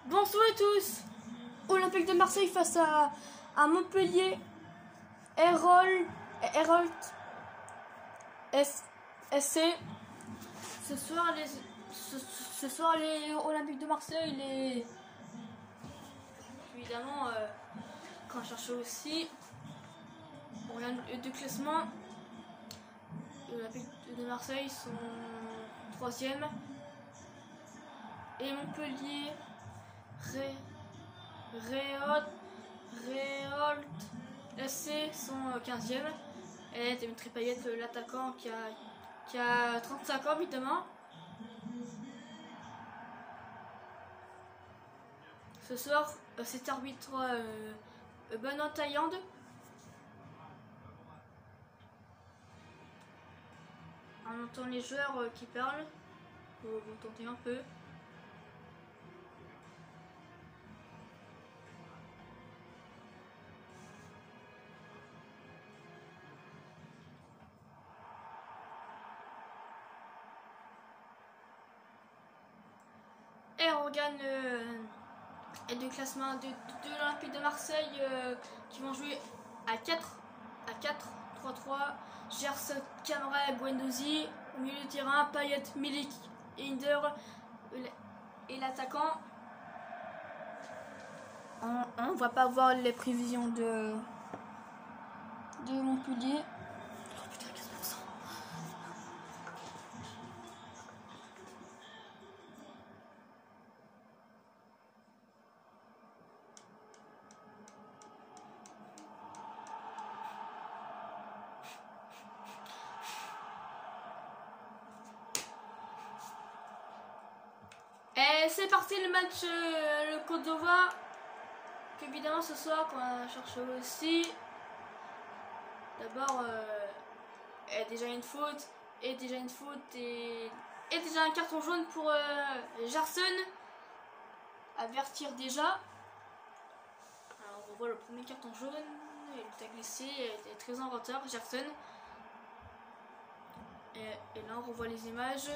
Bonsoir à tous. Olympique de Marseille face à Montpellier. Hérold SC. Ce soir, les Olympiques de Marseille, évidemment, quand je cherche aussi, on regarde le classement. Les Olympiques de Marseille sont 3e. Et Montpellier, Réolt SC sont 15e. Et Dimitri Payet, l'attaquant qui a 35 ans évidemment. Ce soir, cet arbitre Benoît Taillande. On entend les joueurs qui parlent. Vous tentez un peu. Et on regarde le classement de l'Olympique de Marseille qui vont jouer à 4, 3-3. Gerson, Camara, Guendouzi. Au milieu de terrain, Payet, Milik, Hinder et l'attaquant. On va pas voir les prévisions de Montpellier. Oh putain, 15%. Et c'est parti le match, le Côte d'Ivoire. Évidemment ce soir qu'on va chercher aussi. D'abord, déjà une faute. Et déjà un carton jaune pour Gerson. Avertir déjà. Alors on revoit le premier carton jaune. Il a glissé, il était très en retard, Gerson. Et là on revoit les images.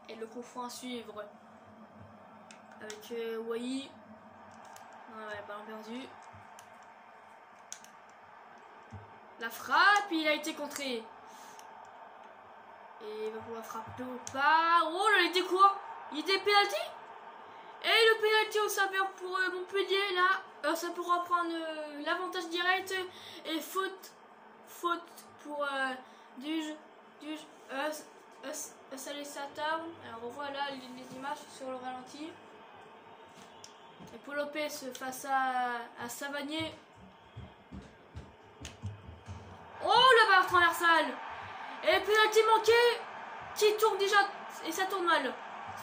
Et le coup franc à suivre avec Wai. Ouais, ballon perdu. La frappe, il a été contré. Et il va pouvoir frapper ou pas. Oh là, il était quoi? Il était pénalty. Et le pénalty au saveur pour Montpellier. Là, ça pourra prendre l'avantage direct. Et faute pour Duge. Ça laisse à table. Alors on voit là les images sur le ralenti. Et Paul Lopez face à Savanier. Oh la barre transversale. Et pénalty manqué qui tourne déjà. Et ça tourne mal.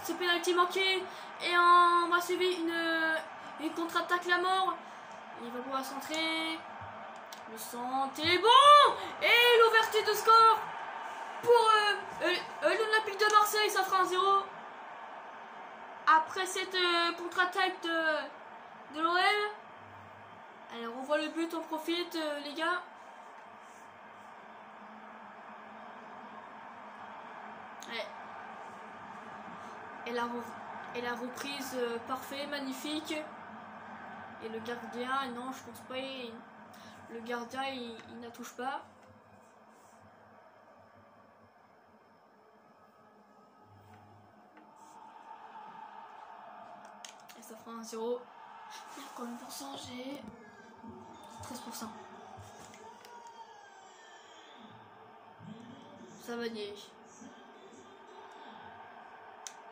C'est pénalty manqué. Et on va suivre une contre-attaque la mort. Il va pouvoir centrer. Le centre est bon. Et l'ouverture de score pour l'Olympique de Marseille, ça fera 1-0. Après cette contre-attaque de l'OM. Alors on voit le but, on profite les gars. Ouais. Et la reprise parfait, magnifique. Et le gardien, non je pense pas, le gardien il ne touche pas. Ça fera 1-0. Combien de pourcents j'ai? 13%. Savanier.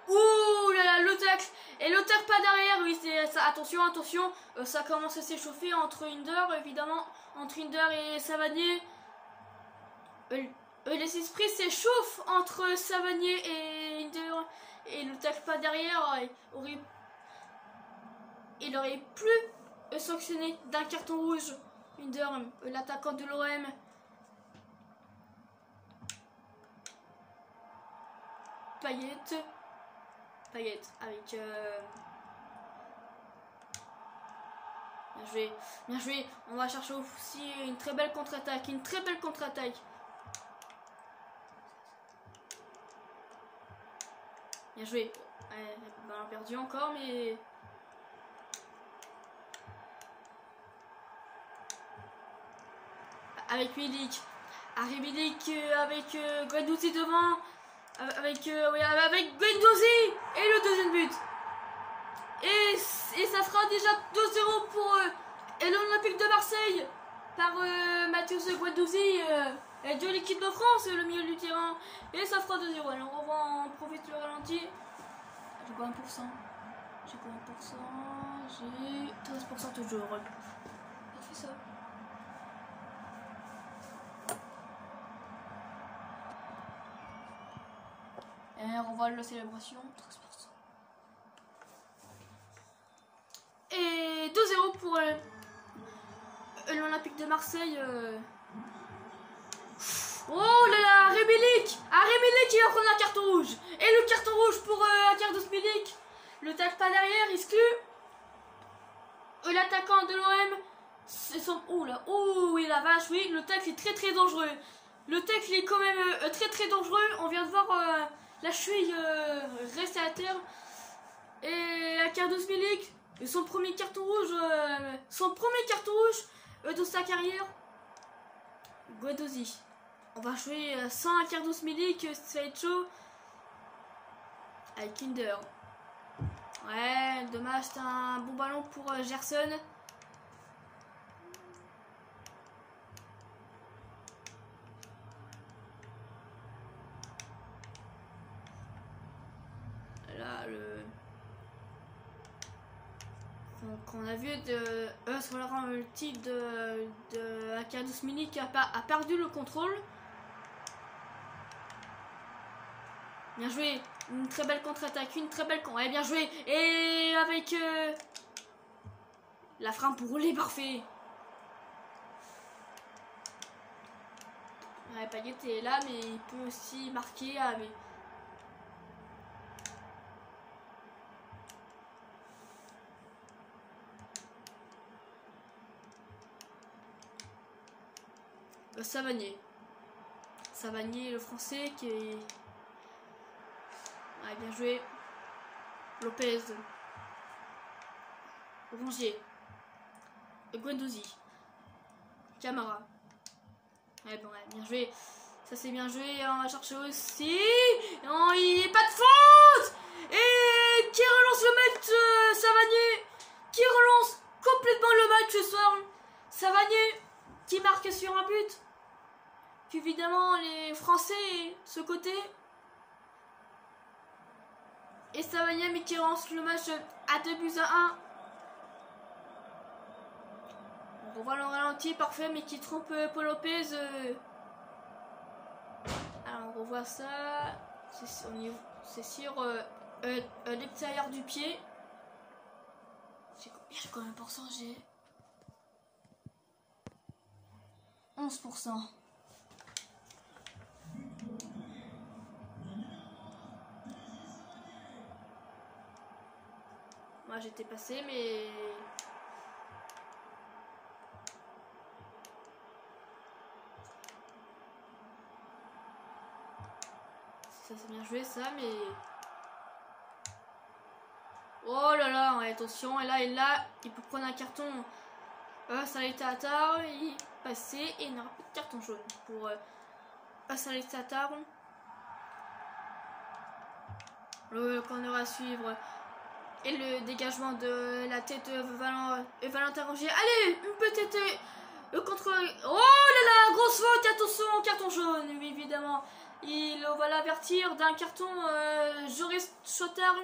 Ouh là là, le tacle. Et le tacle pas derrière. Oui, c'est ça. Attention, attention. Ça commence à s'échauffer entre Hinder, évidemment. Entre Hinder et Savanier. Les esprits s'échauffent entre Savanier et Hinder. Et le tacle pas derrière il aurait plus sanctionné d'un carton rouge Hinder, l'attaquant de l'OM. Payet avec Bien joué. Bien joué. On va chercher aussi une très belle contre-attaque. Une très belle contre-attaque. Bien joué. Ouais, ballon perdu encore, mais... Avec Milik. Harry Milik avec Guendouzi devant. Avec Guendouzi. Et le deuxième but. Et ça fera déjà 2-0 pour l'Olympique de Marseille. Par Mathieu Guendouzi. De l'équipe de France, le milieu du terrain. Et ça fera 2-0. Alors on va en profiter le ralenti. J'ai pas 1%. J'ai pas 1%. J'ai 13% toujours. On fait ça. Et on voit la célébration. 13%. Et 2-0 pour l'Olympique de Marseille. Oh là là, Harry Milik qui va prendre un carton rouge. Et le carton rouge pour Accardos Milik. Le tacle pas derrière, exclu. L'attaquant de l'OM, c'est son... Oh là, oh oui la vache, oui, le tacle est très très dangereux. Le tacle est quand même très très dangereux. On vient de voir la cheville rester à terre. Et Accardos Milik, son premier carton rouge de sa carrière. Guendouzi. On va jouer sans Accardos Milik, ça va être chaud. Avec Kinder. Ouais, dommage, c'est un bon ballon pour Gerson. Là, le... qu'on a vu sur le titre de Accardos Milik a perdu le contrôle. Bien joué, une très belle contre-attaque, une très belle contre. Ouais, bien joué. Et avec la frappe pour rouler, parfait. Ouais, Payet est là, mais il peut aussi marquer. Ah, mais... Savanier, le français qui est... Ouais, bien joué. Lopez. Rongier. Guendouzi. Camara. Ouais, bon, ouais, bien joué. Ça, c'est bien joué. On va chercher aussi. Non, il n'y a pas de faute. Et qui relance le match, Savanier. Qui relance complètement le match ce soir. Savanier qui marque sur un but. Évidemment, les Français, ce côté. Et Savanier, mais qui lance le match à 2-1. On revoit le ralenti, parfait, mais qui trompe Paul Lopez. Alors, on revoit ça. C'est sur l'extérieur du pied. J'ai combien de pourcents? J'ai 11%. Moi j'étais passé, mais ça c'est bien joué ça, mais oh là là, ouais, attention, et là il peut prendre un carton. Salih Tatar, il passé et il n'aura plus de carton jaune pour Salih Tatar. Le corner à suivre. Et le dégagement de la tête de Valentin Rongier. Allez, une petite contre... Oh là là, grosse faute, attention, carton jaune, oui, évidemment. Il va l'avertir d'un carton. Joris Chotard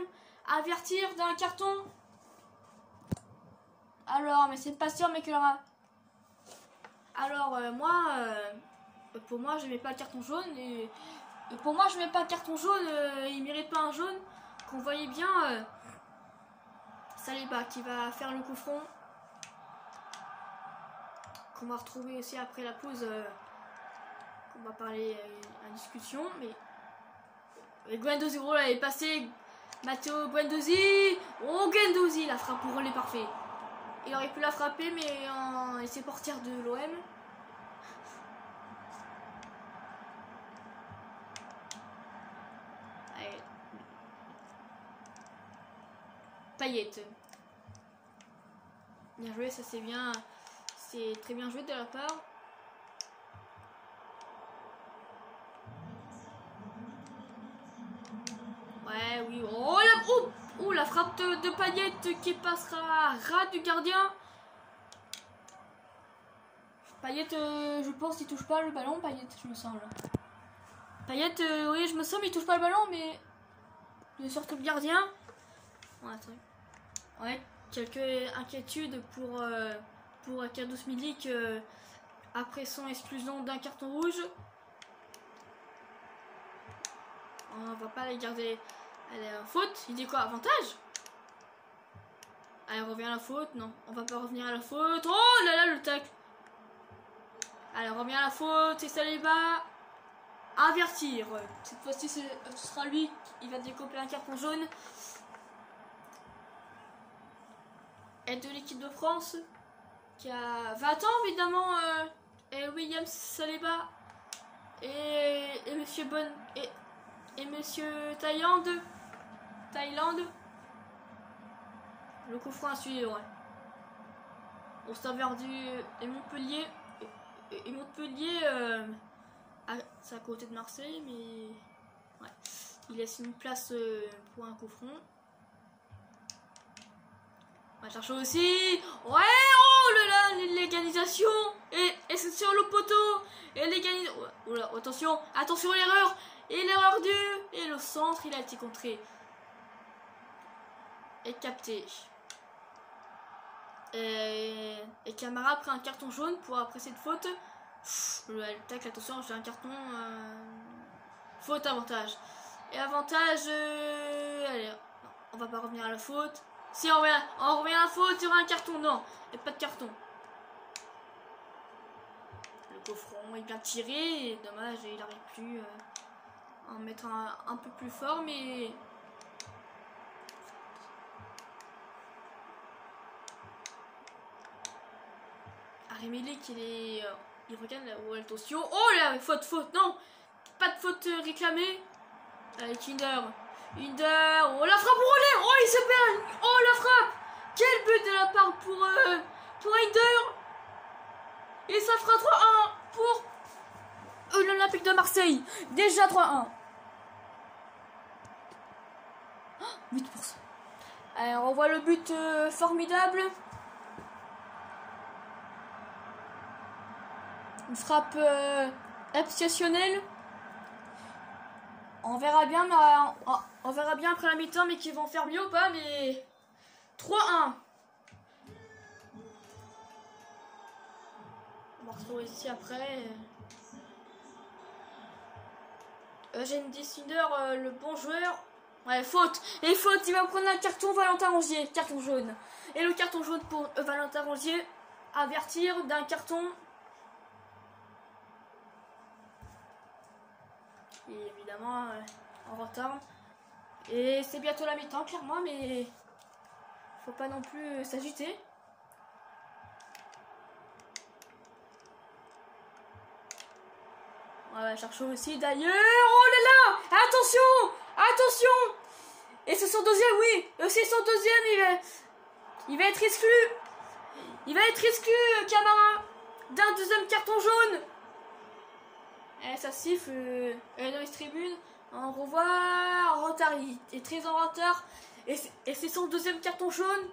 avertir d'un carton. Alors, mais c'est pas sûr, mais qu'il aura... Alors, pour moi, je mets pas le carton jaune. Et pour moi, je mets pas le carton jaune. Il mérite pas un jaune. Qu'on voyait bien... Saliba qui va faire le coup franc. Qu'on va retrouver aussi après la pause. Qu'on va parler en discussion. Mais Guendouzi, oh là, il est passé. Matteo Guendouzi. Oh, Guendouzi, la frappe pour relais parfait. Il aurait pu la frapper, mais il s'est portière de l'OM. Allez. Payet. Bien joué, ça c'est bien. C'est très bien joué de la part. Ouais, oui. Oh, la frappe de Payet qui passera ras du gardien. Payet, je pense qu'il touche pas le ballon. Payet, je me semble. Payet, oui, je me sens, mais il touche pas le ballon, mais de sorte le gardien. Ouais, quelques inquiétudes pour Kadous Milik après son exclusion d'un carton rouge. On va pas les garder. Elle est en faute. Il dit quoi? Avantage? Allez, on revient à la faute. Non, on va pas revenir à la faute. Oh là là, le tacle. Allez, on revient à la faute. Et Saliba. Avertir. Cette fois-ci, ce sera lui. Il va décoper un carton jaune. Aide de l'équipe de France. Qui a 20 ans, évidemment. Et William Saliba. Et Monsieur Bonne. Et Monsieur Thaïlande. Le coup franc à suivre. Au serveur et Montpellier. Et Montpellier, c'est à côté de Marseille, mais ouais. Il laisse une place pour un coup franc. On va chercher aussi. Ouais, oh là là, l'égalisation. Et c'est sur le poteau. Et l'égalisation. Oh là, attention, attention à l'erreur. Et l'erreur du. Et le centre, il a été contré. Et capté. Et Camara a pris un carton jaune pour après cette faute. Le tacle, attention, j'ai un carton. Faute, avantage. Et avantage. Allez, non, on va pas revenir à la faute. Si on revient à la faute, il y aura un carton. Non, il n'y a pas de carton. Le coffron est bien tiré. Dommage, il n'arrive plus à en mettre un peu plus fort, mais. Milik, il regarde la attention. Oh là, faute, non, pas de faute réclamée. Avec Hinder, oh la frappe roulée, oh il se perd, oh la frappe, quel but de la part pour Hinder. Et ça fera 3-1 pour l'Olympique de Marseille, déjà 3-1. 8%. Allez, on revoit le but formidable. Une frappe exceptionnelle. On verra bien, on verra bien après la mi-temps, mais qu'ils vont faire mieux ou pas, mais 3-1. On va retrouver ici après. Eugène Dessiner, le bon joueur. Ouais, faute. Et faute, il va prendre un carton Valentin Rongier, carton jaune. Et le carton jaune pour Valentin Rongier, avertir d'un carton. Et évidemment en retard. Et c'est bientôt la mi-temps clairement, mais faut pas non plus s'agiter. On va chercher aussi d'ailleurs. Oh là là, attention. Et c'est son deuxième, oui. C'est son deuxième, il va être exclu. Camara, d'un deuxième carton jaune. Et ça siffle dans les tribunes. On revoit en retard, il est très en retard. Et c'est son deuxième carton jaune.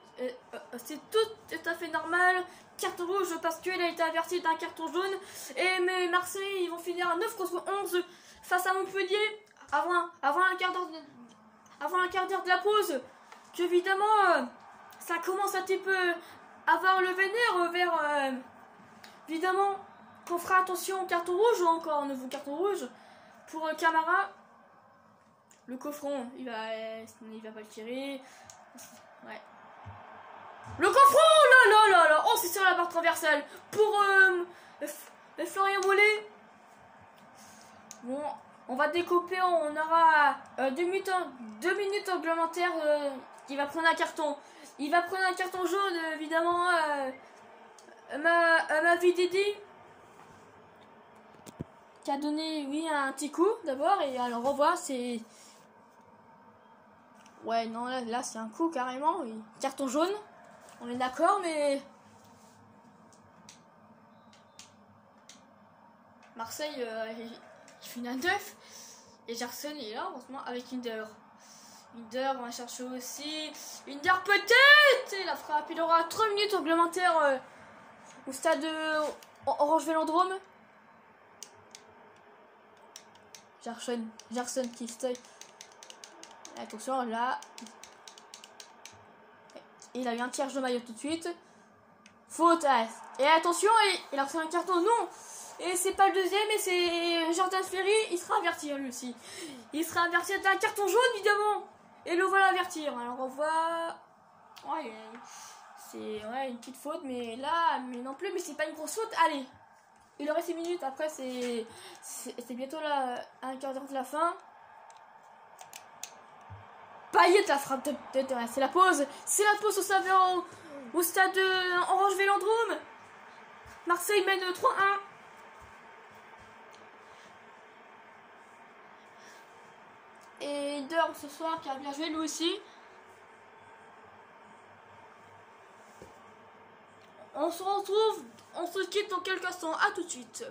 C'est tout à fait normal. Carton rouge parce qu'il a été averti d'un carton jaune. Mais Marseille, ils vont finir à 9 contre 11 face à Montpellier. Avant un quart d'heure de la pause. Qu'évidemment, ça commence un petit peu à avoir le vénère vers... évidemment... qu'on fera attention au carton rouge ou encore un nouveau carton rouge pour Camara. Le coffron, il va pas le tirer. Ouais. Le coffron, là. Oh, c'est sur la barre transversale pour Florian Mollet. Bon, on va découper, on aura 2 minutes complémentaires. Il va prendre un carton. Il va prendre un carton jaune, évidemment. Ma vie Didi. Qui a donné, oui, un petit coup d'abord. Et alors, on voit, c'est... Ouais, non, là c'est un coup carrément. Oui. Carton jaune. On est d'accord, mais... Marseille, il finit à 9. Et Gerson est là, heureusement, avec Hinder. Hinder, on va chercher aussi. Hinder peut-être. Et la frappe, il aura 3 minutes complémentaires au stade Orange Vélodrome. Gerson qui stay. Attention, là. Il a eu un tiers de maillot tout de suite. Faute. Et attention, il a reçu un carton. Non. Et c'est pas le deuxième, et c'est Jordan Ferry. Il sera averti lui aussi. Il sera averti d'un carton jaune, évidemment. Et le voilà avertir. Alors on voit. Ouais, c'est une petite faute, mais là, mais non plus, mais c'est pas une grosse faute. Allez. Il aurait 6 minutes. Après, c'est bientôt là, un quart d'heure de la fin. Payet, la frappe de c'est la pause. C'est la pause au stade Orange Vélodrome. Marseille mène 3-1. Et Hinder ce soir qui a bien joué lui aussi. On se retrouve, on se quitte dans quelques instants. À tout de suite.